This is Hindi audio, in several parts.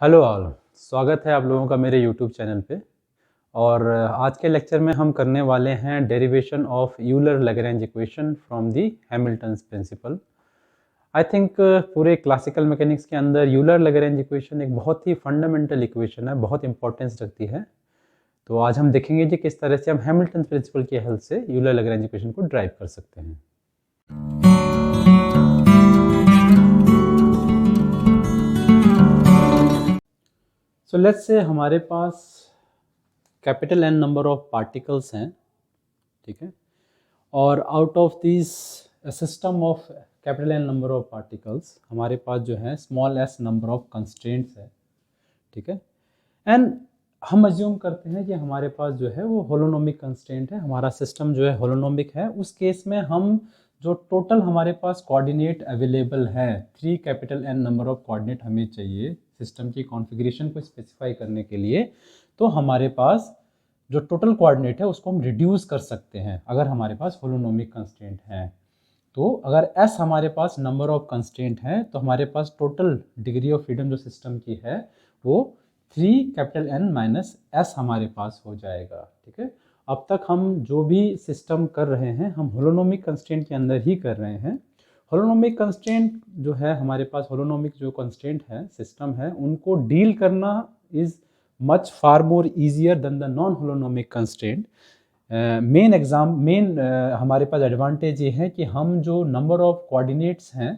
हेलो ऑल, स्वागत है आप लोगों का मेरे यूट्यूब चैनल पे। और आज के लेक्चर में हम करने वाले हैं derivation of Euler Lagrange equation from the Hamilton's principle. I think पूरे क्लासिकल मैकेनिक्स के अंदर यूलर लैग्रेंज इक्वेशन एक बहुत ही फंडामेंटल इक्वेशन है, बहुत इंपॉर्टेंस रखती है। तो आज हम देखेंगे कि किस तरह से हम हैमिल्टन्स प्रिंसिपल की हेल्प से यूलर लैग्रेंज इक्वेशन को ड्राइव कर सकते हैं। सो लेट्स से हमारे पास capital N number of particles हैं, ठीक है, और out of this system of capital N number of particles हमारे पास जो है small s number of constraints है, ठीक है। एंड हम अज्यूम करते हैं कि हमारे पास जो है वो होलोनोमिक कंस्ट्रेंट है, हमारा सिस्टम जो है होलोनोमिक है। उस केस में हम जो टोटल हमारे पास कोऑर्डिनेट अवेलेबल है, 3 capital N number of coordinate हमें चाहिए सिस्टम की कॉन्फ़िगरेशन को स्पेसिफाई करने के लिए, तो हमारे पास जो टोटल कोऑर्डिनेट है उसको हम रिड्यूस कर सकते हैं अगर हमारे पास होलोनोमिक कंस्ट्रेंट है। तो अगर s हमारे पास नंबर ऑफ कंस्ट्रेंट है तो हमारे पास टोटल डिग्री ऑफ फ्रीडम जो सिस्टम की है वो 3 कैपिटल N माइनस एस हमारे पास हो जाएगा, ठीक है। अब तक हम जो भी सिस्टम कर रहे हैं हम होलोनोमिक कंस्ट्रेंट के अंदर ही कर रहे हैं। होलोनोमिक कंस्ट्रेंट जो है हमारे पास, होलोनोमिक जो कंस्ट्रेंट है सिस्टम है, उनको डील करना is much far more easier than the non holonomic constraint. Main हमारे पास एडवांटेज ये है कि हम जो नंबर ऑफ कोऑर्डिनेट्स हैं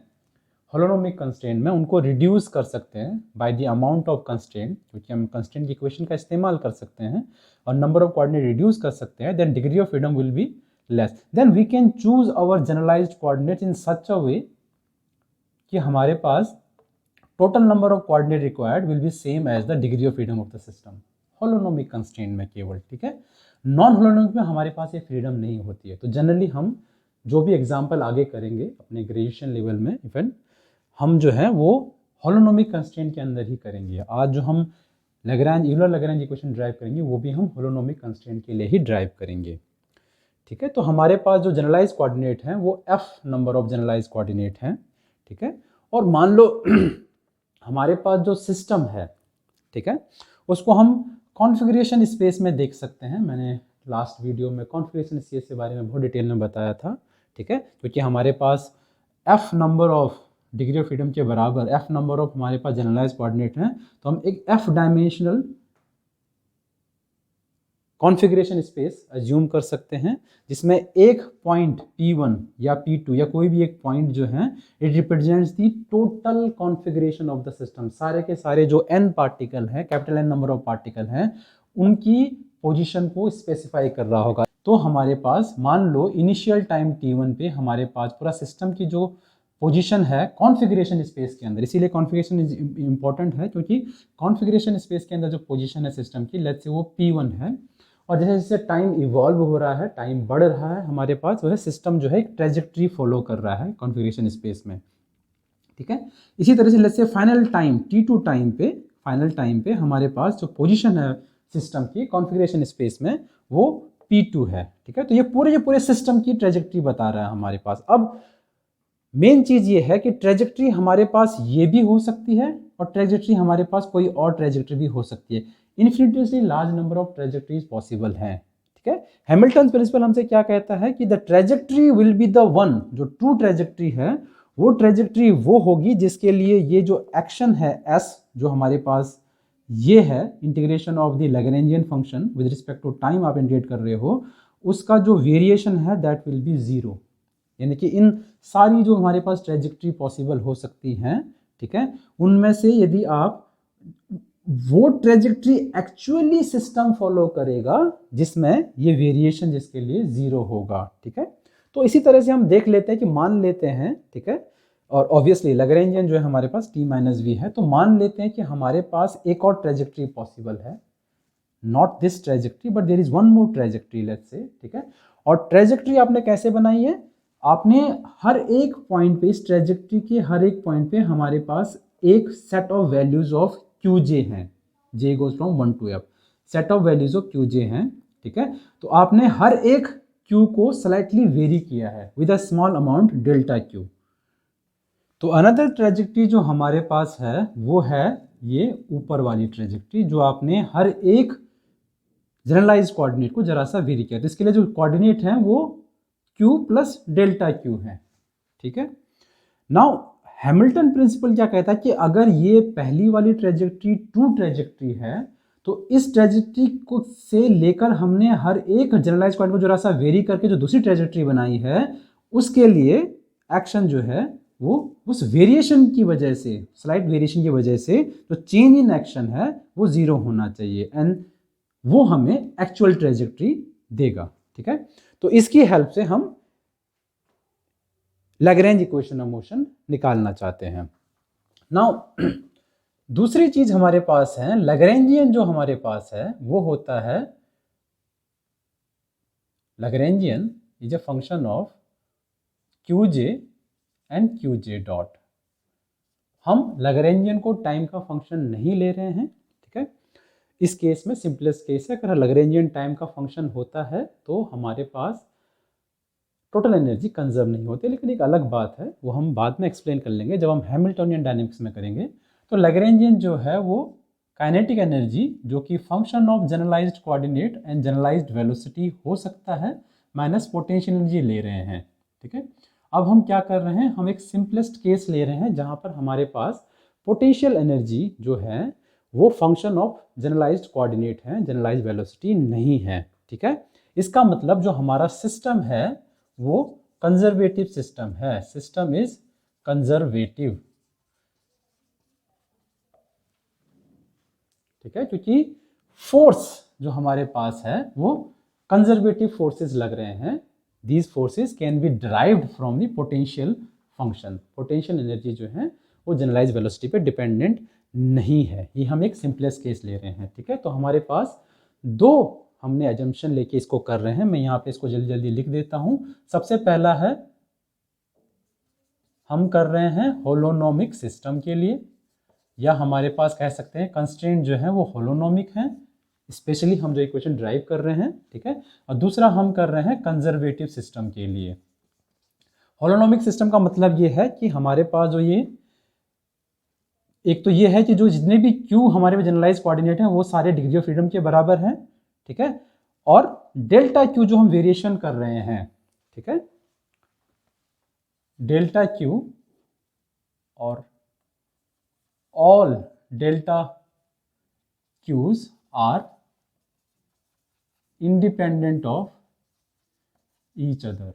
होलोनोमिक कंस्ट्रेंट में उनको रिड्यूस कर सकते हैं by the amount of constraint, क्योंकि हम कंस्ट्रेंट की इक्वेशन का इस्तेमाल कर सकते हैं और नंबर ऑफ कोऑर्डिनेट रिड्यूस कर सकते हैं, then degree of freedom will be less. Then we can choose our generalised coordinates in such a way कि हमारे पास total number of coordinate required will be same as the degree of freedom of the system, holonomic constraint में केवल, ठीक है। नॉन होलोनोमिक में हमारे पास ये फ्रीडम नहीं होती है। तो जनरली हम जो भी एग्जाम्पल आगे करेंगे अपने ग्रेजुएशन लेवल में इवन, हम जो है वो होलोनोमिक कंस्ट्रेंट के अंदर ही करेंगे। आज जो हम यूलर लैग्रेंज इक्वेशन ड्राइव करेंगे वो भी हम होलोनोमिक कंस्ट्रेंट के लिए ही ड्राइव करेंगे, ठीक है। तो हमारे पास जो जनरलाइज कोऑर्डिनेट हैं वो f number of generalise coordinate हैं, ठीक है। और मान लो हमारे पास जो सिस्टम है, ठीक है, उसको हम कॉन्फ़िगरेशन स्पेस में देख सकते हैं। मैंने लास्ट वीडियो में कॉन्फ़िगरेशन स्पेस के बारे में बहुत डिटेल में बताया था, ठीक है। क्योंकि हमारे पास f number of degree of freedom के बराबर f नंबर ऑफ हमारे पास जनरलाइज कोऑर्डिनेट हैं, तो हम एक f dimensional configuration space assume कर सकते हैं जिसमें एक पॉइंट P1 या P2 या कोई भी एक पॉइंट जो है it represents the total configuration of the system. सारे के सारे जो n पार्टिकल हैं, capital N number of particle हैं, उनकी पोजीशन को स्पेसिफाई कर रहा होगा। तो हमारे पास मान लो इनिशियल टाइम T1 पे हमारे पास पूरा सिस्टम की जो पोजीशन है कॉन्फ़िगरेशन स्पेस के अंदर, इसीलिए कॉन्फ़िगरेशन इंपॉर्टेंट है क्योंकि कॉन्फ़िगरेशन स्पेस के अंदर जो पोजीशन है सिस्टम की, लेट्स से वो P1 है, और जैसे जैसे टाइम इवॉल्व हो रहा है, टाइम बढ़ रहा है, हमारे पास जो है सिस्टम जो है एक ट्रेजेक्ट्री फॉलो कर रहा है कॉन्फ़िगरेशन स्पेस में, ठीक है। इसी तरह से let's say final time T2 time पे हमारे पास जो पोजीशन है सिस्टम की कॉन्फ़िगरेशन स्पेस में वो P2 है, ठीक है। तो ये पूरे सिस्टम की ट्रेजेक्ट्री बता रहा है हमारे पास। अब मेन चीज़ ये है कि ट्रेजेक्ट्री हमारे पास ये भी हो सकती है और ट्रेजेक्ट्री हमारे पास कोई और ट्रेजेक्ट्री भी हो सकती है। Infinitely large number of trajectories possible हैं, ठीक है। हैमिल्टन प्रिंसिपल हमसे क्या कहता है कि the trajectory will be the one, जो ट्रू ट्रेजेक्ट्री है वो ट्रेजेक्ट्री वो होगी जिसके लिए ये जो एक्शन है s जो हमारे पास ये है integration of the Lagrangian function with respect to time आप इंटीग्रेट कर रहे हो, उसका जो वेरिएशन है दैट विल बी 0। यानी कि इन सारी जो हमारे पास ट्रेजेक्ट्री पॉसिबल हो सकती हैं, ठीक है, उनमें से यदि आप वो ट्रेजेक्ट्री एक्चुअली सिस्टम फॉलो करेगा जिसमें ये वेरिएशन जिसके लिए 0 होगा, ठीक है। तो इसी तरह से हम देख लेते हैं कि मान लेते हैं, ठीक है, और ऑब्वियसली लैग्रेंजियन जो है हमारे पास t माइनस वी है, तो मान लेते हैं कि हमारे पास एक और ट्रेजेक्ट्री पॉसिबल है, not this trajectory but there is one more trajectory let's say, ठीक है। और ट्रेजेक्ट्री आपने कैसे बनाई है, आपने हर एक पॉइंट पे, इस ट्रेजेक्ट्री के हर एक पॉइंट पे हमारे पास एक set of values of Qj हैं, j goes from 1 to f, set of values of Qj हैं, ठीक है। तो आपने हर एक Q को स्लाइटली वेरी किया है with a small amount delta Q। तो अनदर ट्रेजेक्ट्री जो हमारे पास है वो है ये ऊपर वाली ट्रेजेक्ट्री जो आपने हर एक जनरलाइज कोऑर्डिनेट को जरा सा वेरी किया, तो इसके लिए जो कोऑर्डिनेट है वो q प्लस डेल्टा q है, ठीक है। नाउ हैमिल्टन प्रिंसिपल क्या कहता है कि अगर ये पहली वाली ट्रेजेक्ट्री ट्रू ट्रेजेक्ट्री है तो इस ट्रेजेक्ट्री को से लेकर हमने हर एक जनरलाइज कोऑर्डिनेट को जरा सा वेरी करके जो दूसरी ट्रेजेक्ट्री बनाई है उसके लिए एक्शन जो है वो उस वेरिएशन की वजह से, स्लाइट वेरिएशन की वजह से जो चेंज इन एक्शन है वो 0 होना चाहिए एंड वो हमें एक्चुअल ट्रेजेक्ट्री देगा, ठीक है। तो इसकी हेल्प से हम लैग्रेंज इक्वेशन ऑफ मोशन निकालना चाहते हैं। नाउ दूसरी चीज हमारे पास है, लैग्रेंजियन जो हमारे पास है वो होता है, Lagrangian is a function of qj and qj dot. हम लैग्रेंजियन को टाइम का फंक्शन नहीं ले रहे हैं, ठीक है। इस केस में सिंपलेस्ट केस है, अगर लैग्रेंजियन टाइम का फंक्शन होता है तो हमारे पास टोटल एनर्जी कंजर्व नहीं होती, लेकिन एक अलग बात है वो हम बाद में एक्सप्लेन कर लेंगे जब हम हैमिल्टनियन डायनेमिक्स में करेंगे। तो लैग्रेंजियन जो है वो काइनेटिक एनर्जी जो कि function of generalised coordinate and generalised velocity हो सकता है माइनस पोटेंशियल एनर्जी ले रहे हैं, ठीक है। अब हम क्या कर रहे हैं, हम एक सिंपलेस्ट केस ले रहे हैं जहां पर हमारे पास पोटेंशियल एनर्जी जो है वो फंक्शन ऑफ जनरलाइज्ड कोऑर्डिनेट है, जनरलाइज्ड वेलोसिटी नहीं है, ठीक है। इसका मतलब जो हमारा सिस्टम है वो कंजर्वेटिव सिस्टम है, सिस्टम इज कंजर्वेटिव, ठीक है, क्योंकि फोर्स जो हमारे पास है वो कंजर्वेटिव फोर्सेस लग रहे हैं। These forces can be derived from the potential function, potential energy जो है वो जनरलाइज्ड वेलोसिटी पे डिपेंडेंट नहीं है। ये हम एक सिंपलेस्ट केस ले रहे हैं, ठीक है। तो हमारे पास दो हमने एजम्पशन लेके इसको कर रहे हैं, मैं यहाँ पे इसको जल्दी जल्दी लिख देता हूँ। सबसे पहला है हम कर रहे हैं होलोनोमिक सिस्टम के लिए, या हमारे पास कह सकते हैं कंस्ट्रेंट जो है वो होलोनोमिक है, स्पेशली हम जो इक्वेशन ड्राइव कर रहे हैं, ठीक है। और दूसरा हम कर रहे हैं कंजर्वेटिव सिस्टम के लिए। होलोनोमिक सिस्टम का मतलब ये है कि हमारे पास जो ये एक तो ये है कि जो जितने भी क्यू हमारे जनरलाइज कोऑर्डिनेट हैं वो सारे डिग्री ऑफ फ्रीडम के बराबर हैं, ठीक है। और डेल्टा क्यू जो हम वेरिएशन कर रहे हैं, ठीक है, डेल्टा क्यू और all delta q's are independent of each other,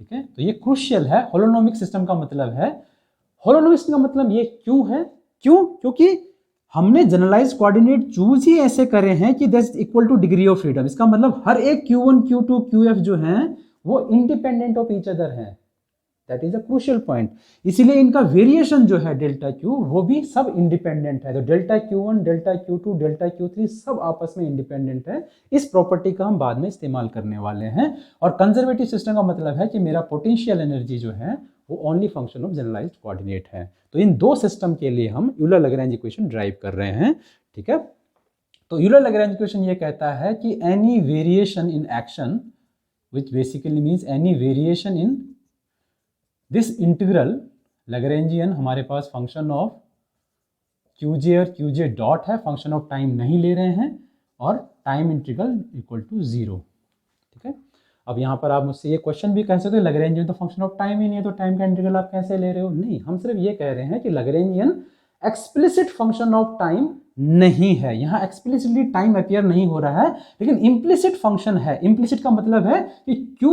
ठीक है। तो ये क्रूशियल है। होलोनोमिक सिस्टम का मतलब है, होलोनोमिक सिस्टम का मतलब ये क्यों है, क्योंकि हमने जनरलाइज कोऑर्डिनेट चूज ही ऐसे करे हैं कि that is equal two degree of freedom. इसका मतलब हर एक Q1, Q2, QF जो हैं वो इंडिपेंडेंट ऑफ ईच अदर हैं। That is a crucial point. इसीलिए इनका वेरिएशन जो है डेल्टा क्यू वो भी सब इंडिपेंडेंट है। तो delta Q1, delta Q2, delta Q3 सब आपस में इंडिपेंडेंट है। इस प्रॉपर्टी का हम बाद में इस्तेमाल करने वाले हैं। और कंजर्वेटिव सिस्टम का मतलब है कि मेरा पोटेंशियल एनर्जी जो है वो only function of generalised coordinate है। तो इन दो सिस्टम के लिए हम यूलर लैग्रेंज इक्वेशन ड्राइव कर रहे हैं, ठीक है। तो यूलर लैग्रेंज इक्वेशन ये कहता है कि any variation in action which basically means any variation in this integral Lagrangian हमारे पास फंक्शन ऑफ qj और qj डॉट है, फंक्शन ऑफ टाइम नहीं ले रहे हैं, और टाइम इंटीग्रल इक्वल टू 0, ठीक है। अब यहाँ पर आप मुझसे ये क्वेश्चन भी कह सकते हो लैग्रेंजियन तो फंक्शन ऑफ टाइम ही नहीं है तो टाइम का इंटीग्रल आप कैसे ले रहे हो। नहीं, हम सिर्फ ये कह रहे हैं कि Lagrangian explicit function of time नहीं है, यहाँ एक्सप्लिसिटली टाइम अपीयर नहीं हो रहा है, लेकिन इम्प्लिसिट फंक्शन है। इम्प्लिसिट का मतलब है कि Q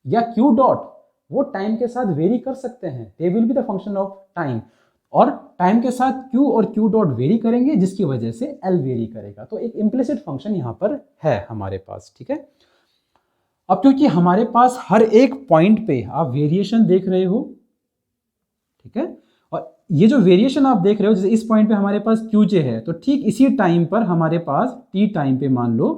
या Q डॉट वो टाइम के साथ वेरी कर सकते हैं, they will be the function of time, और टाइम के साथ Q और Q डॉट वेरी करेंगे जिसकी वजह से L वेरी करेगा। तो एक इम्प्लिसिट फंक्शन यहाँ पर है हमारे पास, ठीक है। अब क्योंकि हमारे पास हर एक पॉइंट पे आप वेरिएशन देख रहे हो, ठीक है, और ये जो वेरिएशन आप देख रहे हो, जैसे इस पॉइंट पे हमारे पास qj है, तो ठीक इसी टाइम पर हमारे पास t टाइम पे मान लो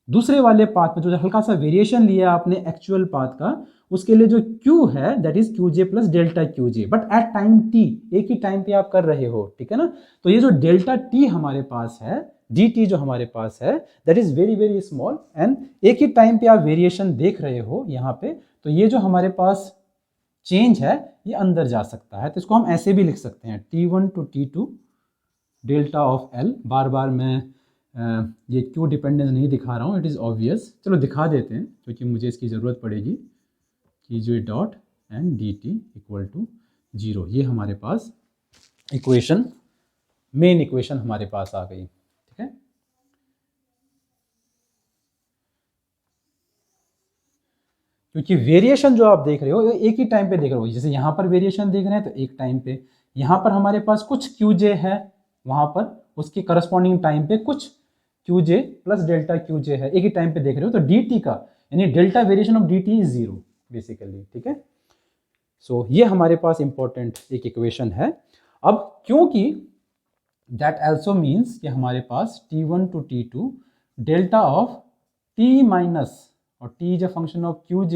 दूसरे वाले पाथ पे जो हल्का सा वेरिएशन लिया आपने एक्चुअल पाथ का, उसके लिए जो q है that is qj plus delta qj, but at time t, एक ही टाइम पे आप कर रहे हो, ठीक है ना। तो ये जो डेल्टा t हमारे पास है, dt जो हमारे पास है, that is very very small, and एक ही टाइम पे आप वेरिएशन देख रहे हो यहाँ पे। तो ये जो हमारे पास चेंज है ये अंदर जा सकता है। तो इसको हम ऐसे भी लिख सकते हैं T1 to T2 delta of L। बार बार मैं ये क्यों डिपेंडेंस नहीं दिखा रहा हूँ, इट इज़ ऑब्वियस, चलो दिखा देते हैं क्योंकि मुझे इसकी ज़रूरत पड़ेगी कि जो dot and d T equal to 0, ये हमारे पास इक्वेशन, मेन इक्वेशन हमारे पास आ गई। ठीक है, क्योंकि वेरिएशन जो आप देख रहे हो एक ही टाइम पे देख रहे हो, जैसे यहाँ पर वेरिएशन देख रहे हैं तो एक टाइम पे, यहाँ पर हमारे पास कुछ QJ है, वहाँ पर उसके करस्पॉन्डिंग टाइम पे कुछ QJ प्लस डेल्टा QJ है, एक ही टाइम पे देख रहे हो। तो DT का यानी delta variation of DT is 0 basically. ठीक है, सो ये हमारे पास इंपॉर्टेंट एक इक्वेशन है। अब क्योंकि दैट ऑल्सो मीन्स कि हमारे पास T1 to T2 delta of T minus, और T is a function of QJ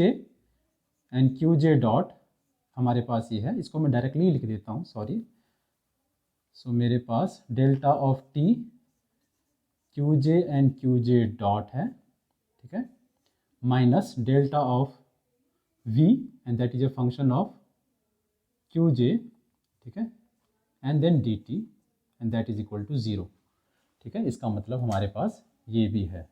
and QJ dot हमारे पास ये है, इसको मैं डायरेक्टली लिख देता हूँ, सॉरी। सो मेरे पास delta of T QJ and QJ dot है, ठीक है, minus delta of V and that is a function of QJ, ठीक है, and then DT and that is equal to 0। ठीक है, इसका मतलब हमारे पास ये भी है।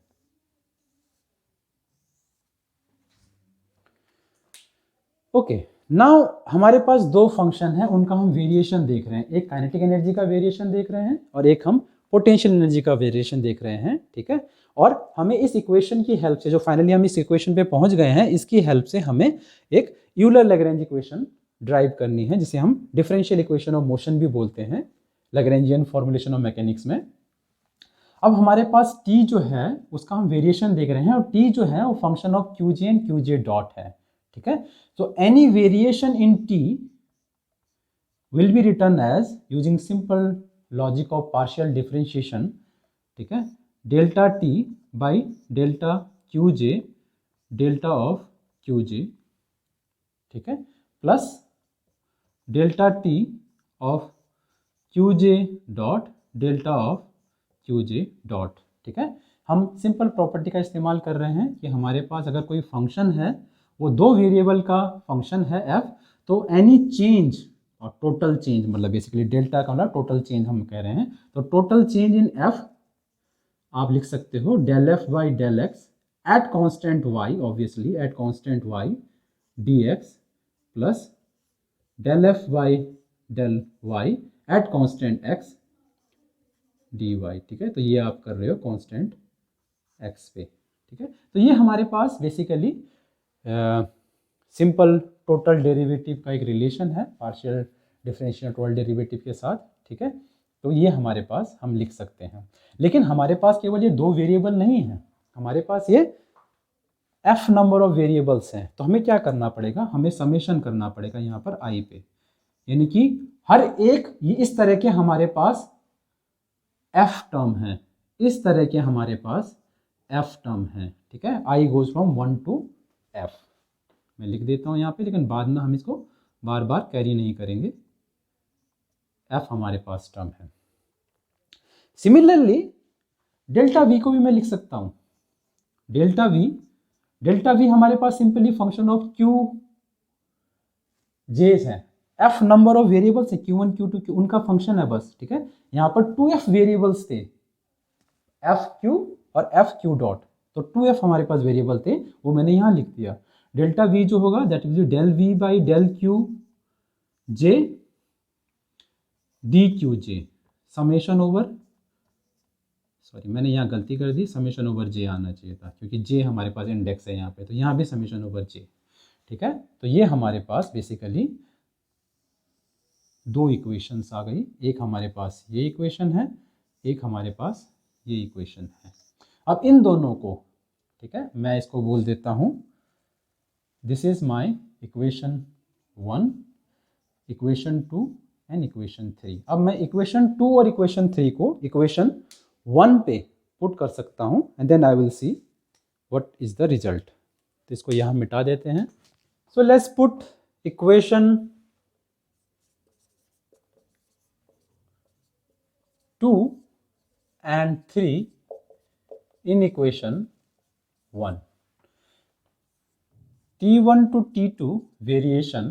ओके, नाउ हमारे पास दो फंक्शन है, उनका हम वेरिएशन देख रहे हैं, एक काइनेटिक एनर्जी का वेरिएशन देख रहे हैं और एक हम पोटेंशियल एनर्जी का वेरिएशन देख रहे हैं। ठीक है, और हमें इस इक्वेशन की हेल्प से, जो फाइनली हम इस इक्वेशन पे पहुंच गए हैं, इसकी हेल्प से हमें एक यूलर लैग्रेंज इक्वेशन ड्राइव करनी है, जिसे हम डिफरेंशियल इक्वेशन ऑफ मोशन भी बोलते हैं लैग्रेंजियन फॉर्मुलेशन ऑफ मैकेनिक्स में। अब हमारे पास T जो है उसका हम वेरिएशन देख रहे हैं, और T जो है वो function of QJ and QJ dot है। ठीक है, so any variation in T will be written as using simple logic of partial differentiation, ठीक है, delta T by delta QJ delta of QJ, ठीक है, plus delta T of QJ dot delta of QJ dot. ठीक है, हम सिंपल प्रॉपर्टी का इस्तेमाल कर रहे हैं कि हमारे पास अगर कोई फंक्शन है, वो दो वेरिएबल का फंक्शन है f, तो एनी चेंज, और टोटल चेंज मतलब बेसिकली डेल्टा का मतलब टोटल चेंज हम कह रहे हैं, तो टोटल चेंज इन f आप लिख सकते हो del f by del x at constant y, obviously at constant y dx plus del f by del y at constant x dy। ठीक है, तो ये आप कर रहे हो कॉन्स्टेंट x पे। ठीक है, तो ये हमारे पास बेसिकली सिंपल टोटल डेरिवेटिव का एक रिलेशन है पार्शियल डिफरेंशियल टोटल डेरिवेटिव के साथ। ठीक है, तो ये हमारे पास हम लिख सकते हैं, लेकिन हमारे पास केवल ये दो वेरिएबल नहीं है, हमारे पास ये f नंबर ऑफ वेरिएबल्स हैं। तो हमें क्या करना पड़ेगा, हमें समेशन करना पड़ेगा यहाँ पर i पे, यानी कि हर एक ये इस तरह के हमारे पास f टर्म है, इस तरह के हमारे पास f टर्म है। ठीक है, i goes from 1 to f, मैं लिख देता हूँ यहाँ पे, लेकिन बाद में हम इसको बार बार कैरी नहीं करेंगे। f हमारे पास टर्म है। सिमिलरली डेल्टा v को भी मैं लिख सकता हूँ, डेल्टा v हमारे पास सिंपली फंक्शन ऑफ q जेस है, f नंबर ऑफ वेरिएबल्स है, q1 q2 q, उनका फंक्शन है बस। ठीक है, यहाँ पर 2f वेरिएबल्स थे, fq और fq डॉट, तो 2f हमारे पास वेरिएबल थे, वो मैंने यहाँ लिख दिया। डेल्टा v जो होगा that is del v by del Q J d Q j, summation over, sorry मैंने यहाँ गलती कर दी, समेशन ओवर जे आना चाहिए था, क्योंकि जे हमारे पास इंडेक्स है यहाँ पे, तो यहाँ भी समेशन ओवर जे। ठीक है, तो ये हमारे पास बेसिकली दो इक्वेशंस आ गई, एक हमारे पास ये इक्वेशन है, एक हमारे पास ये इक्वेशन है। अब इन दोनों को, ठीक है, मैं इसको बोल देता हूँ this is my equation 1, equation 2 and equation 3। अब मैं इक्वेशन 2 और इक्वेशन 3 को इक्वेशन 1 पे पुट कर सकता हूँ, and then I will see what is the result. तो इसको यहाँ मिटा देते हैं। So let's put equation 2 and 3 in equation 1. T1 to T2 variation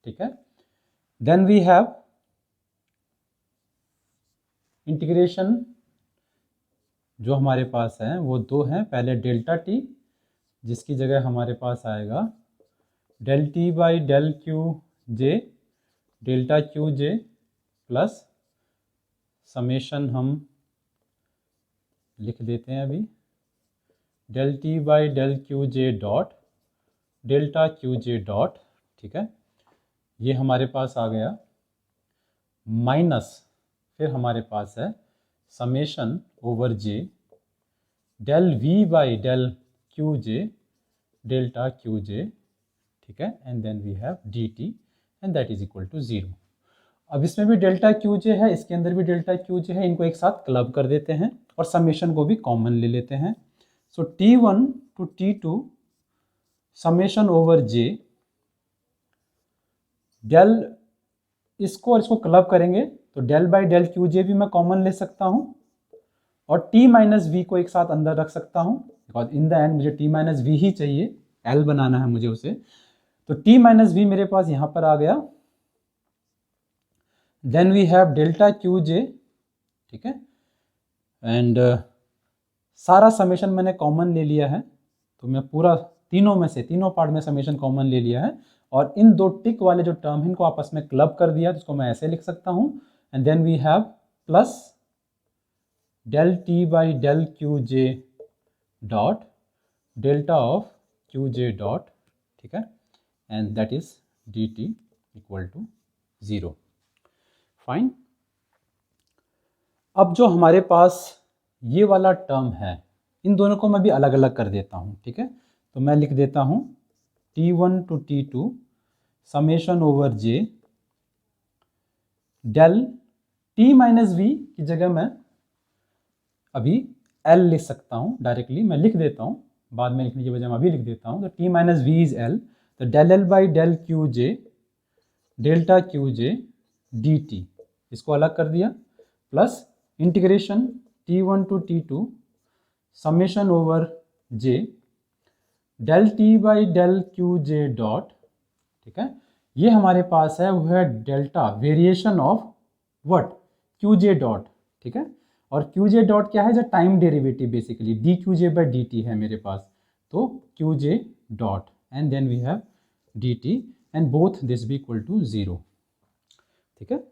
ठीक है। देन वी हैव इंटीग्रेशन जो हमारे पास है वो दो हैं, पहले डेल्टा टी जिसकी जगह हमारे पास आएगा del T by del Q J, delta Q j plus summation हम लिख देते हैं अभी del T by del Q J dot delta Q J dot, ठीक है। ये हमारे पास आ गया माइनस, फिर हमारे पास है summation over J del V by del Q J delta Q j, ठीक है। And then we have D T and that is equal to 0। अब इसमें भी डेल्टा क्यू जे है, इसके अंदर भी डेल्टा क्यू जे है, इनको एक साथ क्लब कर देते हैं और समेशन को भी कॉमन ले लेते हैं। So T1 to T2 summation over J del, इसको और इसको क्लब करेंगे तो del by del Q j भी मैं कॉमन ले सकता हूं और t माइनस वी को एक साथ अंदर रख सकता हूं, बिकॉज इन द एंड मुझे t माइनस वी ही चाहिए, l बनाना है मुझे उसे। तो t माइनस वी मेरे पास यहां पर आ गया। Then we have delta Q j, ठीक है। एंड सारा समेशन मैंने कॉमन ले लिया है, तो मैं पूरा तीनों में से तीनों पार्ट में समेशन कॉमन ले लिया है और इन दो टिक वाले जो टर्म हैं इनको आपस में क्लब कर दिया, तो इसको मैं ऐसे लिख सकता हूं। And then we have plus del T by del Q J dot delta of Q J dot, ठीक है। And that is D T equal to 0। Fine. अब जो हमारे पास ये वाला टर्म है इन दोनों को मैं भी अलग अलग कर देता हूं, ठीक है। तो मैं लिख देता हूं T1 to T2 summation over J del t minus V की जगह मैं अभी L लिख सकता हूं, डायरेक्टली मैं लिख देता हूं, बाद में लिखने की बजाय मैं अभी लिख देता हूं। तो t minus V is L, तो del L by del Q J delta Q J D T, इसको अलग कर दिया, plus integration T1 to T2 summation over J del T by del Q J dot, ठीक है। ये हमारे पास है वो है delta variation of what Q J dot, ठीक है। और क्यू जे डॉट क्या है, जो time derivative basically D Q J by D T है मेरे पास, तो Q J dot and then we have D T and both this be equal to 0, ठीक है।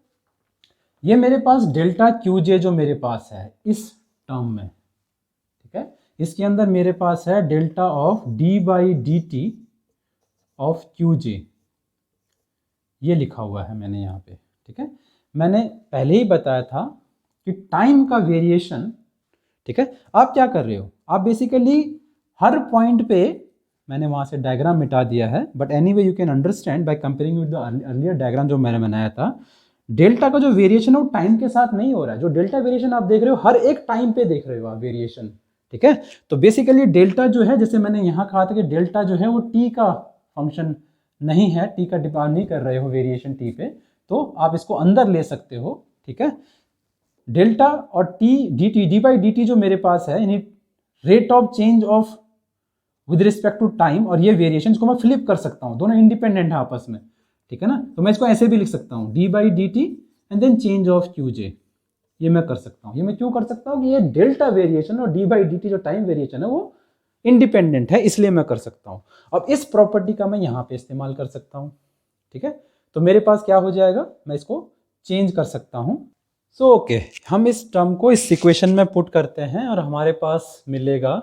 ये मेरे पास डेल्टा क्यू जे जो मेरे पास है इस टर्म में, ठीक है, इसके अंदर मेरे पास है delta of d by D T of Q j, ये लिखा हुआ है मैंने यहाँ पे, ठीक है। मैंने पहले ही बताया था कि टाइम का वेरिएशन, ठीक है। आप क्या कर रहे हो, आप बेसिकली हर पॉइंट पे, मैंने वहाँ से डायग्राम मिटा दिया है, but anyway you can understand by comparing with the earlier diagram जो मैंने बनाया था। डेल्टा का जो वेरिएशन है वो टाइम के साथ नहीं हो रहा है, जो डेल्टा वेरिएशन आप देख रहे हो हर एक टाइम पे देख रहे हो आप वेरिएशन, ठीक है। तो बेसिकली डेल्टा जो है, जैसे मैंने यहाँ कहा था कि डेल्टा जो है वो टी का फंक्शन नहीं है, टी का डिपेंड नहीं कर रहे हो वेरिएशन टी पे, तो आप इसको अंदर ले सकते हो, ठीक है। डेल्टा और T D T D by D T जो मेरे पास है, यानी rate of change of with respect to time, और ये वेरिएशन को मैं फ्लिप कर सकता हूँ, दोनों इंडिपेंडेंट है आपस में, ठीक है ना। तो मैं इसको ऐसे भी लिख सकता हूँ d by D T and then change of Q j, ये मैं कर सकता हूँ। ये मैं क्यों कर सकता हूँ कि ये डेल्टा वेरिएशन और डी बाई डी टी जो टाइम वेरिएशन है वो इंडिपेंडेंट है, इसलिए मैं कर सकता हूँ। अब इस प्रॉपर्टी का मैं यहाँ पे इस्तेमाल कर सकता हूँ, ठीक है। तो मेरे पास क्या हो जाएगा, मैं इसको चेंज कर सकता हूँ। सो ओके, हम इस टर्म को इस इक्वेशन में पुट करते हैं और हमारे पास मिलेगा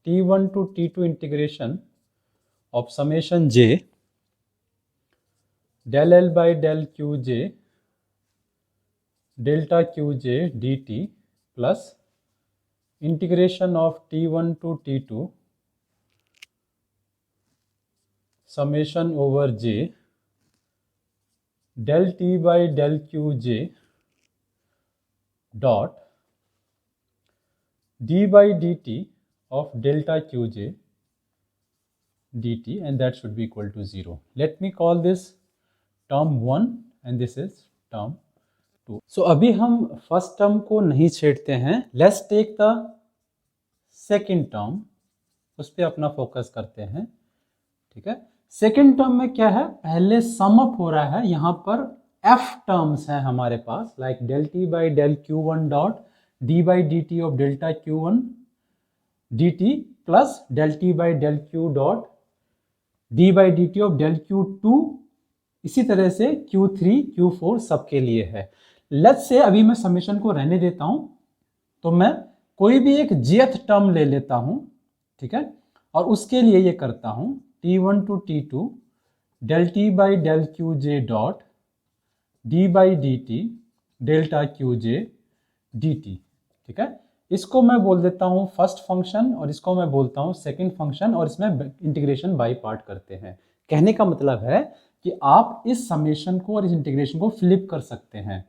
T1 to T2 integration of summation J del L by del Q J delta Q J D T plus integration of T1 to T2 summation over J del T by del Q J dot D by D T of delta qj dt, and that should be equal to 0. Let me call this term 1 and this is term 2. So अभी हम फर्स्ट टर्म को नहीं छेड़ते हैं, let's take the second term, उस पर अपना फोकस करते हैं, ठीक है। सेकेंड टर्म में क्या है, पहले सम अप हो रहा है, यहाँ पर एफ टर्म्स है हमारे पास, like del T by del q one dot D by D T of delta q one d T plus del T by del q dot D by D T of del q two, इसी तरह से Q3 Q4 सबके लिए है। लेट्स से अभी मैं समेशन को रहने देता हूं, तो मैं कोई भी एक jth टर्म ले लेता हूं, ठीक है, और उसके लिए ये करता हूं T1 to T2 del T by del Q J dot D by D T delta Q J D T, ठीक है। इसको मैं बोल देता हूं फर्स्ट फंक्शन और इसको मैं बोलता हूं सेकंड फंक्शन, और इसमें इंटीग्रेशन बाय पार्ट करते हैं। कहने का मतलब है कि आप इस समेशन को और इस इंटीग्रेशन को फ्लिप कर सकते हैं।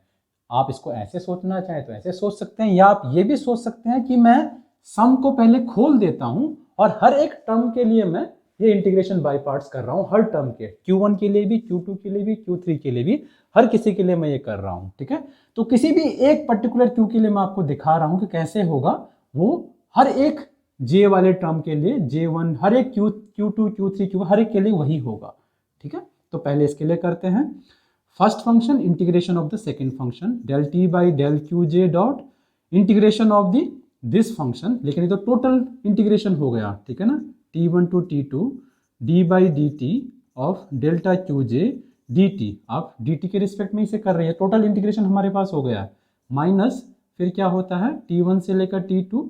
आप इसको ऐसे सोचना चाहें तो ऐसे सोच सकते हैं, या आप ये भी सोच सकते हैं कि मैं सम को पहले खोल देता हूं और हर एक टर्म के लिए मैं ये इंटीग्रेशन बाय पार्ट्स कर रहा हूं, हर टर्म के, Q1 के लिए भी, Q2 के लिए भी, Q3 के लिए भी, हर किसी के लिए मैं ये कर रहा हूं, ठीक है। तो किसी भी एक पर्टिकुलर Q के लिए मैं आपको दिखा रहा हूं कि कैसे होगा वो, हर एक J वाले टर्म के लिए J1, हर एक Q2 Q3 Q हर एक के लिए वही होगा, ठीक है। तो पहले इसके लिए करते हैं first function integration of the second function del T by del Q J dot integration of the this function, लेकिन ये तो टोटल इंटीग्रेशन हो गया, ठीक है ना, T1 to T2 D by D T of delta Q J D T, आप डी टी के रिस्पेक्ट में इसे कर रही है, टोटल इंटीग्रेशन हमारे पास हो गया, माइनस फिर क्या होता है T1 से लेकर T2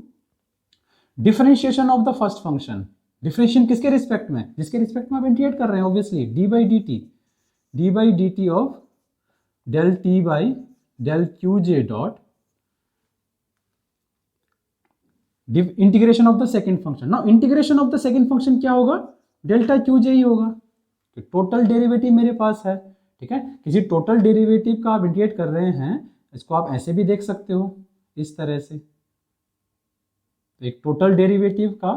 differentiation of the first function, differentiation किसके रिस्पेक्ट में, जिसके रिस्पेक्ट में आप इंटीग्रेट कर रहे हैं obviously, D by D T of del T by del Q J dot integration of the second function. Now integration of the second function क्या होगा, डेल्टा क्यू जे ही होगा, तो टोटल डेरिवेटिव मेरे पास है, ठीक है। किसी टोटल डेरिवेटिव का आप इंटीग्रेट कर रहे हैं, इसको आप ऐसे भी देख सकते हो इस तरह से, तो एक टोटल डेरिवेटिव का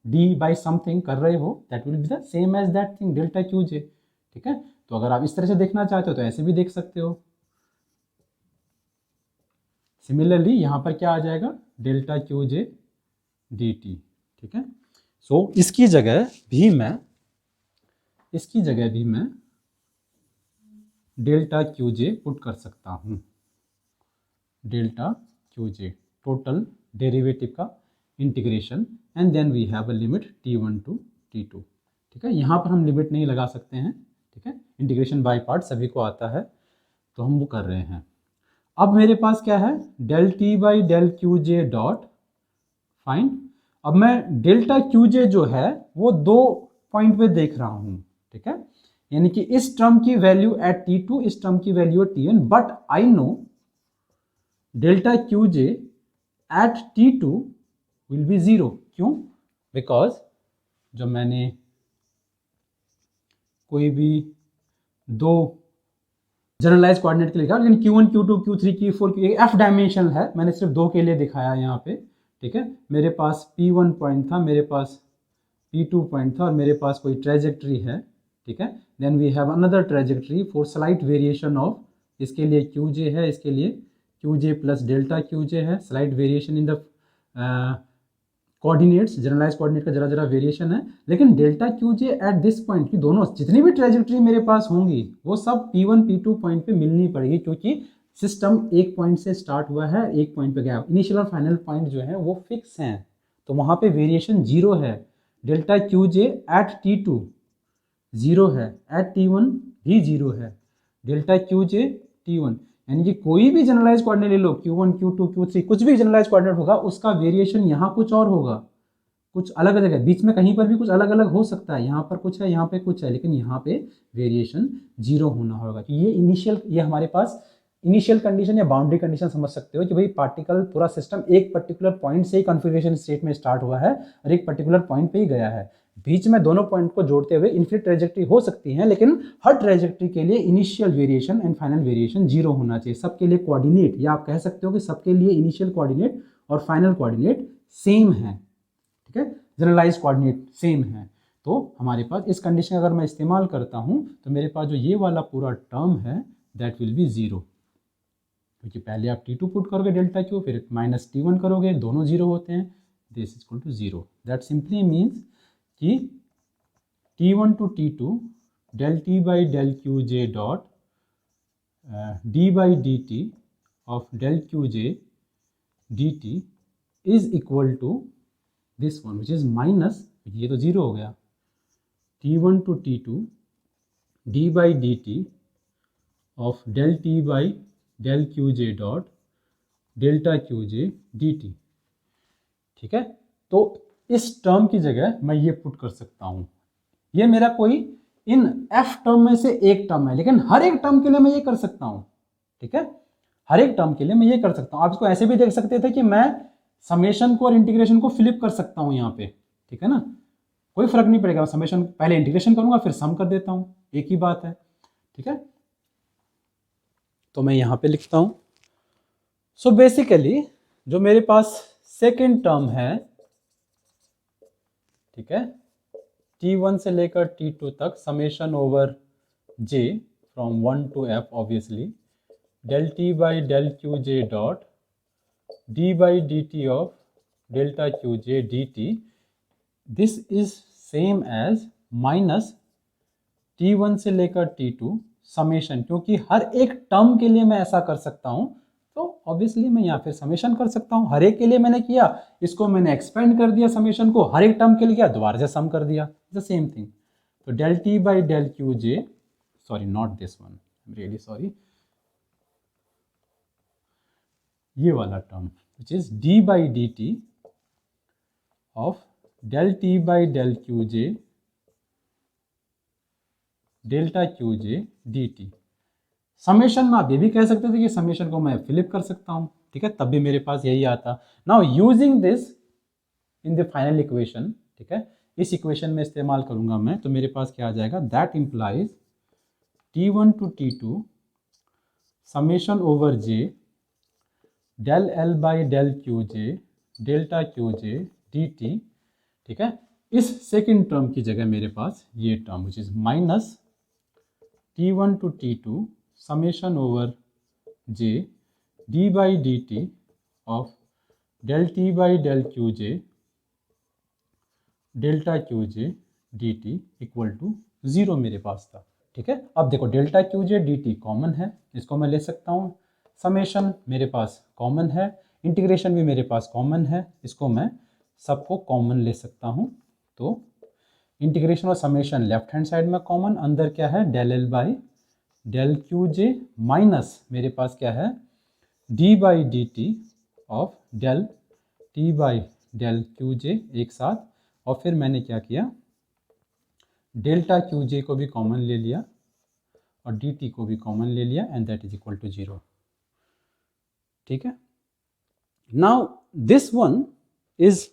d बाई समथिंग कर रहे हो, that will be the same as that thing delta Q j, ठीक है। तो अगर आप इस तरह से देखना चाहते हो तो ऐसे भी देख सकते हो। सिमिलरली यहाँ पर क्या आ जाएगा, डेल्टा क्यू जे डी टी, ठीक है। सो इसकी जगह भी मैं डेल्टा क्यू जे पुट कर सकता हूँ, delta Q J total derivative का integration, and then we have a limit T1 to T2, ठीक है। यहाँ पर हम लिमिट नहीं लगा सकते हैं, ठीक है, इंटीग्रेशन बाय पार्ट सभी को आता है, तो हम वो कर रहे हैं। अब मेरे पास क्या है, del T by del Q J dot fine, अब मैं डेल्टा क्यू जे जो है वो दो पॉइंट पे देख रहा हूँ, ठीक है, यानी कि इस टर्म की वैल्यू एट T2, इस टर्म की value at T1, but I know delta Q J at T2 will be 0, क्यों, बिकॉज जब मैंने कोई भी दो जनरलाइज कोऑर्डिनेट के लिए लिखा, लेकिन Q1 Q2 Q3 Q4 F dimension है, मैंने सिर्फ दो के लिए दिखाया यहाँ पे, ठीक है। मेरे पास P1 पॉइंट था, मेरे पास P2 पॉइंट था, और मेरे पास कोई ट्रेजेक्ट्री है, ठीक है। Then we have another trajectory for slight variation of, इसके लिए QJ है, इसके लिए QJ प्लस डेल्टा QJ है, slight variation in the coordinates, generalise coordinate का जरा वेरिएशन है, लेकिन delta QJ at this point की दोनों जितनी भी ट्रेजेक्ट्री मेरे पास होंगी वो सब P1 P2 पॉइंट पे मिलनी पड़ेगी, क्योंकि सिस्टम एक पॉइंट से स्टार्ट हुआ है, एक पॉइंट पे गया, इनिशियल और फाइनल पॉइंट जो है वो फिक्स हैं, तो वहाँ पे वेरिएशन 0 है। डेल्टा QJ एट T2 0 है, एट T1 भी 0 है, डेल्टा QJ T1, यानी कि कोई भी जनरलाइज कोऑर्डिनेट ले लो, Q1 Q2 Q3 कुछ भी जनरलाइज कोऑर्डिनेट होगा, उसका वेरिएशन यहाँ कुछ और होगा, कुछ अलग अलग है, बीच में कहीं पर भी कुछ अलग अलग हो सकता है, यहाँ पर कुछ है, यहाँ पे कुछ है, लेकिन यहाँ पे वेरिएशन 0 होना होगा। कि ये इनिशियल, ये हमारे पास इनिशियल कंडीशन या बाउंड्री कंडीशन समझ सकते हो कि भाई पार्टिकल पूरा सिस्टम एक पर्टिकुलर पॉइंट से ही कॉन्फ़िगरेशन स्टेट में स्टार्ट हुआ है और एक पर्टिकुलर पॉइंट पे ही गया है, बीच में दोनों पॉइंट को जोड़ते हुए इन्फिनिट ट्रेजेक्ट्री हो सकती है, लेकिन हर ट्रेजेक्ट्री के लिए initial variation and final variation 0 होना चाहिए। सबके लिए कोऑर्डिनेट, या आप कह सकते हो कि सबके लिए इनिशियल कोऑर्डिनेट और फाइनल कोऑर्डिनेट सेम है, ठीक है, जनरलाइज कोऑर्डिनेट सेम है। तो हमारे पास इस कंडीशन अगर मैं इस्तेमाल करता हूँ तो मेरे पास जो ये वाला पूरा टर्म है दैट विल बी 0, क्योंकि पहले आप T2 पुट करोगे डेल्टा क्यू, फिर माइनस T1 करोगे, दोनों 0 होते हैं, this is equal to 0। That simply means कि T1 to T2 del T by del Qj dot d by dt of del Qj dt is equal to this one which is minus, ये तो जीरो हो गया, T1 to T2 d by dt of del T by del Qj dot delta Qj dt। ठीक है, तो इस टर्म की जगह मैं ये पुट कर सकता हूं, ये मेरा कोई इन f टर्म में से एक टर्म है, लेकिन हर एक टर्म के लिए मैं ये कर सकता हूं। ठीक है, हर एक टर्म के लिए मैं ये कर सकता हूं। आप इसको ऐसे भी देख सकते थे कि मैं समेशन को और इंटीग्रेशन को फ्लिप कर सकता हूं यहां पे। ठीक है ना, कोई फर्क नहीं पड़ेगा, समेशन पहले इंटीग्रेशन करूंगा फिर सम कर देता हूं, एक ही बात है। ठीक है, तो मैं यहां पे लिखता हूं। सो बेसिकली जो मेरे पास सेकेंड टर्म है, ठीक है, T1 से लेकर T2 तक summation over J from 1 to F obviously del T by del Qj dot d by dt of delta Qj dt, this is same as minus T1 से लेकर T2 समेशन, क्योंकि हर एक टर्म के लिए मैं ऐसा कर सकता हूं, तो ऑब्वियसली मैं यहाँ पे समेशन कर सकता हूँ। हर एक के लिए मैंने किया, इसको मैंने एक्सपेंड कर दिया समेशन को, हर एक टर्म के लिए किया, दोबारा से सम कर दिया, द सेम थिंग। तो del T by del Qj, sorry not this one, I am really sorry, ये वाला term which is d by dt of del T by del Qj delta Qj dt। Summation में आप ये भी कह सकते थे कि समेशन को मैं फ्लिप कर सकता हूं। ठीक है, तब भी मेरे पास यही आता। Now using this in the final equation, ठीक है, इस इक्वेशन में इस्तेमाल करूंगा मैं, तो मेरे पास क्या आ जाएगा, that implies T1 to T2 summation over J del L by del Qj delta Qj dt। ठीक है, इस सेकेंड टर्म की जगह मेरे पास ये term which is minus T1 to T2 summation over J d by dt of del T by del Qj delta Qj dt equal to 0 मेरे पास था। ठीक है, अब देखो डेल्टा Qj dt कॉमन है, इसको मैं ले सकता हूँ, समेशन मेरे पास कॉमन है, इंटीग्रेशन भी मेरे पास कॉमन है, इसको मैं सबको कॉमन ले सकता हूँ। तो इंटीग्रेशन और समेशन लेफ्ट हैंड साइड में कॉमन, अंदर क्या है, del L by del Qj minus मेरे पास क्या है, d by D T of del T by del Qj एक साथ, और फिर मैंने क्या किया, डेल्टा Qj को भी कॉमन ले लिया और dt को भी कॉमन ले लिया, and that is equal to 0। ठीक है, now this one is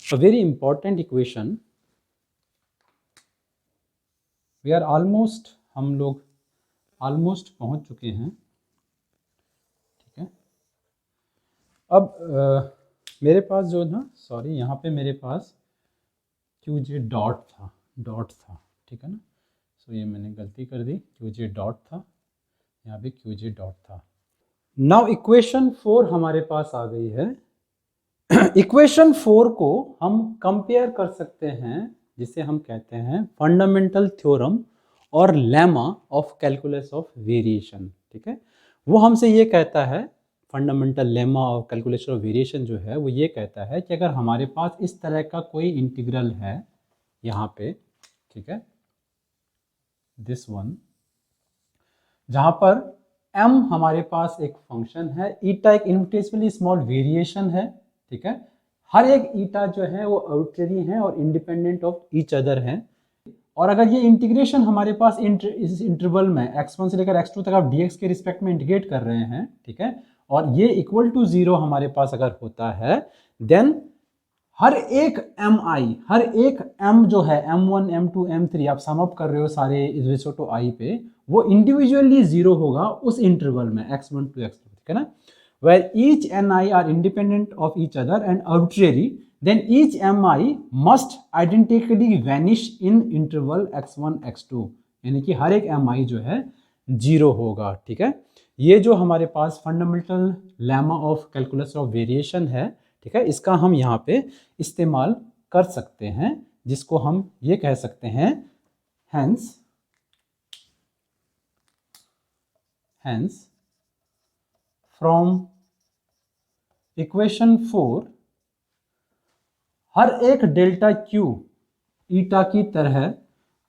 a very important equation. We are almost, हम लोग ऑलमोस्ट पहुंच चुके हैं। ठीक है, अब मेरे पास जो ना, सॉरी यहाँ पे मेरे पास Qj डॉट था, ठीक है ना, सो ये मैंने गलती कर दी, Qj डॉट था, यहाँ पे Qj डॉट था। नाउ इक्वेशन 4 हमारे पास आ गई है। इक्वेशन 4 को हम कंपेयर कर सकते हैं, जिसे हम कहते हैं फंडामेंटल थ्योरम और lemma of calculus of variation. ठीक है, वो हमसे ये कहता है, fundamental lemma of calculation of variation जो है वो ये कहता है कि अगर हमारे पास इस तरह का कोई इंटीग्रल है यहाँ पे, ठीक है, दिस वन, जहाँ पर m हमारे पास एक फंक्शन है, ईटा एक इनफिनिटेसिमली स्मॉल वेरिएशन है। ठीक है, हर एक ईटा जो है वो आर्बिट्रेरी है और इंडिपेंडेंट ऑफ ईच अदर है, और अगर ये इंटीग्रेशन हमारे पास इस इंटरवल में x1 से लेकर x2 तक आप dx के रिस्पेक्ट में इंटीग्रेट कर रहे हैं, ठीक है, और ये इक्वल टू 0 हमारे पास अगर होता है, देन हर एक हर एक m जो है m1 m2 m3 आप सम अप कर रहे हो सारे इस टू i पे, वो इंडिविजुअली 0 होगा उस इंटरवल में x1 to x2। ठीक है ना, where each ni are independent of each other and arbitrary, then each mi must identically vanish in interval x1 x2, यानी कि हर एक mi जो है 0 होगा। ठीक है, ये जो हमारे पास fundamental lemma of calculus of variation है, ठीक है, इसका हम यहाँ पे इस्तेमाल कर सकते हैं जिसको हम ये कह सकते हैं hence from इक्वेशन 4 हर एक डेल्टा क्यू ईटा की तरह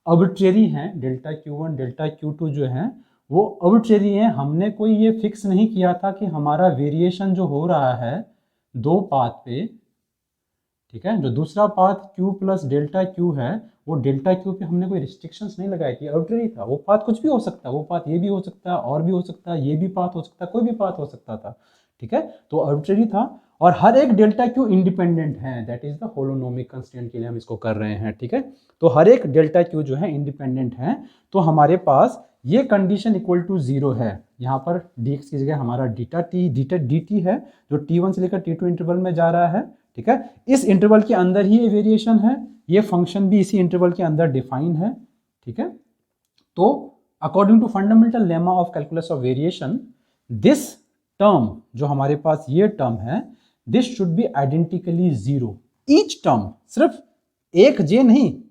आर्बिट्रेरी हैं। डेल्टा Q1 डेल्टा Q2 जो है वो आर्बिट्रेरी हैं। हमने कोई ये फिक्स नहीं किया था कि हमारा वेरिएशन जो हो रहा है दो पाथ पे, ठीक है, जो दूसरा path Q plus delta Q है वो डेल्टा Q पे हमने कोई रिस्ट्रिक्शंस नहीं लगाई थी, आर्बिट्रेरी था। वो पाथ कुछ भी हो सकता है, वो पाथ ये भी हो सकता है और भी हो सकता है, ये भी पाथ हो सकता है, कोई भी पाथ हो सकता था, ठीक है। तो आर्बिट्रेरी था और हर एक डेल्टा Q इंडिपेंडेंट है। That is the holonomic constraint के लिए हम इसको कर रहे हैं, ठीक है। तो हर एक डेल्टा Q जो है इंडिपेंडेंट है। तो हमारे पास ये कंडीशन इक्वल टू 0 है। यहाँ पर dx की जगह हमारा डीटा dt है जो t1 से लेकर t2 इंटरवल में जा रहा है, ठीक है। इस इंटरवल के अंदर ही ये वेरिएशन है, ये फंक्शन भी इसी इंटरवल के अंदर डिफाइन है, ठीक है। तो according to fundamental lemma of calculus of variation, this term जो हमारे पास ये टर्म है, this should be identically 0। Each term, सिर्फ एक जे नहीं,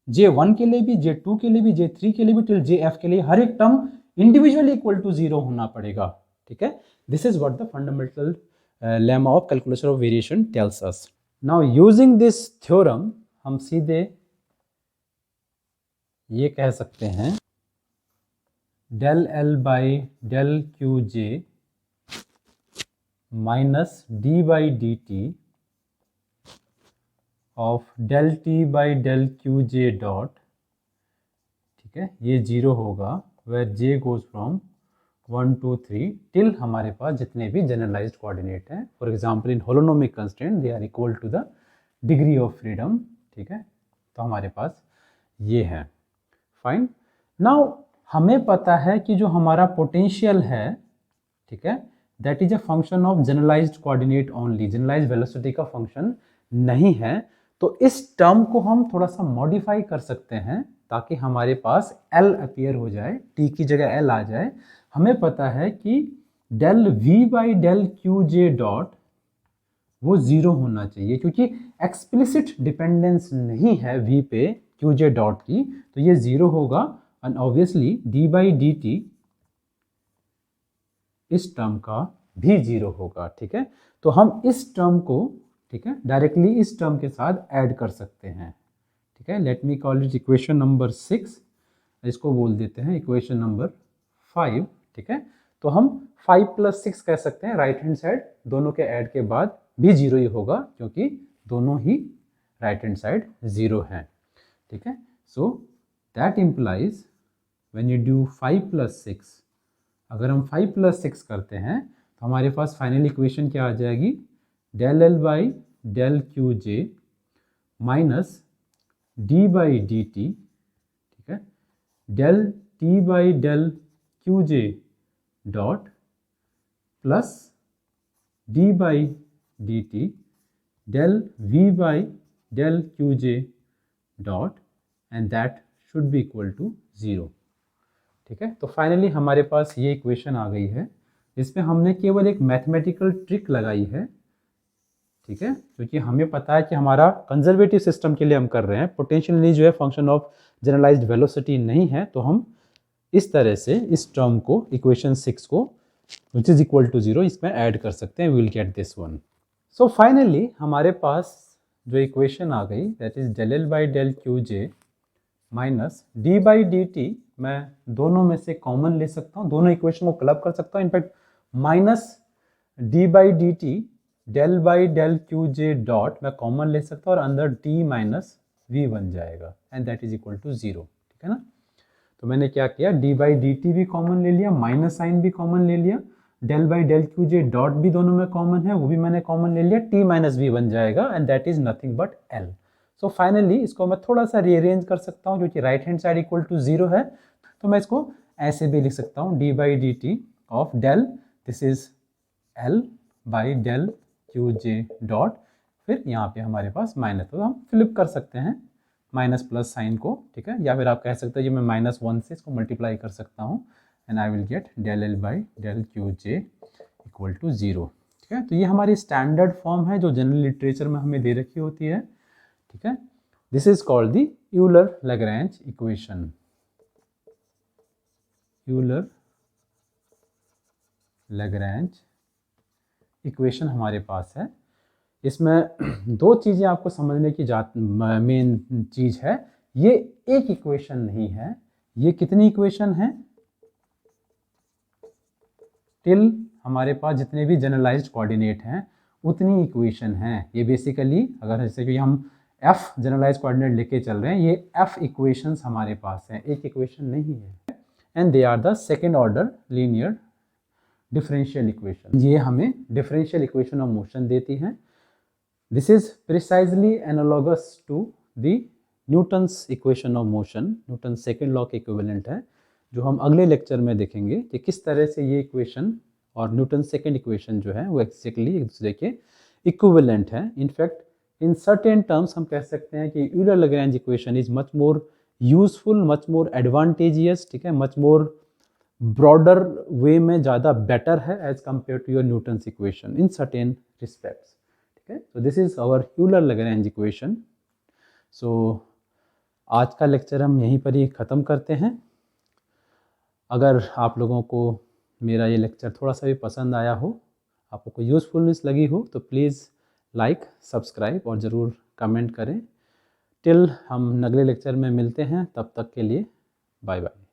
J1 के लिए भी, J2 के लिए भी, J3 के लिए भी, टिल JF के लिए हर एक टर्म इंडिविजुअली इक्वल टू 0 होना पड़ेगा, ठीक है। This is what the fundamental lemma of calculation of variation tells us. Now using this theorem हम सीधे ये कह सकते हैं del L by del QJ minus D by DT of del T by del QJ dot, ठीक है, ये 0 होगा where J goes from 1 2 3 till हमारे पास जितने भी जनरलाइज्ड कोऑर्डिनेट हैं। For example in holonomic constraint they are equal to the degree of freedom, ठीक है। तो हमारे पास ये है, फाइन। नाउ हमें पता है कि जो हमारा पोटेंशियल है, ठीक है, that is a function of generalised coordinate only, generalised velocity का फंक्शन नहीं है। तो इस टर्म को हम थोड़ा सा मॉडिफाई कर सकते हैं ताकि हमारे पास L अपीयर हो जाए, T की जगह L आ जाए। हमें पता है कि del V by del QJ dot वो 0 होना चाहिए क्योंकि एक्सप्लिसिट डिपेंडेंस नहीं है V पे QJ डॉट की, तो ये 0 होगा। And obviously D by DT इस टर्म का भी 0 होगा, ठीक है। तो हम इस टर्म को, ठीक है, डायरेक्टली इस टर्म के साथ ऐड कर सकते हैं, ठीक है। Let me call it equation number 6, इसको बोल देते हैं इक्वेशन नंबर 5, ठीक है। तो हम 5 प्लस 6 कह सकते हैं, राइट हैंड साइड दोनों के ऐड के बाद भी 0 ही होगा क्योंकि दोनों ही राइट हैंड साइड 0 हैं, ठीक है। So that implies when you do 5 plus 6, अगर हम 5 प्लस 6 करते हैं तो हमारे पास फाइनल इक्वेशन क्या आ जाएगी, del L by del QJ minus D by DT, ठीक है, del T by del QJ dot plus D by DT del V by del QJ dot and that should be equal to 0, ठीक है। तो फाइनली हमारे पास ये इक्वेशन आ गई है। इसमें हमने केवल एक मैथमेटिकल ट्रिक लगाई है, ठीक है, क्योंकि हमें पता है कि हमारा कंजर्वेटिव सिस्टम के लिए हम कर रहे हैं, पोटेंशियल जो है फंक्शन ऑफ जनरलाइज्ड वेलोसिटी नहीं है। तो हम इस तरह से इस टर्म को इक्वेशन 6 को विच इज इक्वल टू 0 इसमें ऐड कर सकते हैं, we will get this one. So finally हमारे पास जो इक्वेशन आ गई that is del L by del QJ minus D by DT, मैं दोनों में से कॉमन ले सकता हूँ, दोनों इक्वेशन को क्लब कर सकता हूँ। In fact minus D by DT del by del QJ dot मैं कॉमन ले सकता हूँ और अंदर T माइनस V बन जाएगा and that is equal to 0, ठीक है ना। तो मैंने क्या किया, D बाई DT भी कॉमन ले लिया, माइनस साइन भी कॉमन ले लिया, del by del QJ dot भी दोनों में कॉमन है, वो भी मैंने कॉमन ले लिया, T माइनस V बन जाएगा and that is nothing but L। So finally इसको मैं थोड़ा सा रीअरेंज कर सकता हूँ क्योंकि right hand side equal to 0 है, तो मैं इसको ऐसे भी लिख सकता हूँ D by DT of del, this is L by del QJ dot, फिर यहाँ पे हमारे पास माइनस, तो हम फ्लिप कर सकते हैं माइनस प्लस साइन को, ठीक है, या फिर आप कह सकते हैं कि मैं -1 से इसको मल्टीप्लाई कर सकता हूँ and I will get del L by del QJ equal to 0, ठीक है। तो ये हमारी स्टैंडर्ड फॉर्म है जो जनरल लिटरेचर में हमें दे रखी होती है, ठीक है। This is called the Euler Lagrange equation. Euler Lagrange equation हमारे पास है। इसमें दो चीज़ें आपको समझने की मेन चीज़ है, ये एक इक्वेशन नहीं है, ये कितनी इक्वेशन है, टिल हमारे पास जितने भी जनरलाइज्ड कोऑर्डिनेट हैं उतनी इक्वेशन हैं। ये बेसिकली अगर जैसे कि हम एफ जनरलाइज्ड कोऑर्डिनेट लेके चल रहे हैं, ये एफ इक्वेशंस हमारे पास हैं, एक इक्वेशन नहीं है। And they are the second order linear differential equation, ये हमें डिफरेंशियल इक्वेशन ऑफ मोशन देती हैं। This is precisely analogous to the Newton's equation of motion, Newton second law के इक्विवेलेंट है, जो हम अगले लेक्चर में देखेंगे कि किस तरह से ये इक्वेशन और न्यूटन सेकेंड इक्वेशन जो है वो एक्जैक्टली एक दूसरे के इक्विवेलेंट है। इनफैक्ट इन सर्टेन टर्म्स हम कह सकते हैं कि Euler Lagrange equation is much more useful, much more advantageous, ठीक है, मच मोर ब्रॉडर वे में ज़्यादा बेटर है as compare to your Newton's equation in certain respects, ठीक है। So this is our Euler Lagrange equation. सो आज का लेक्चर हम यहीं पर ही ख़त्म करते हैं। अगर आप लोगों को मेरा ये लेक्चर थोड़ा सा भी पसंद आया हो, आपको कोई यूज़फुलनेस लगी हो, तो प्लीज़ लाइक, सब्सक्राइब और ज़रूर कमेंट करें। टिल हम अगले लेक्चर में मिलते हैं, तब तक के लिए बाय बाय।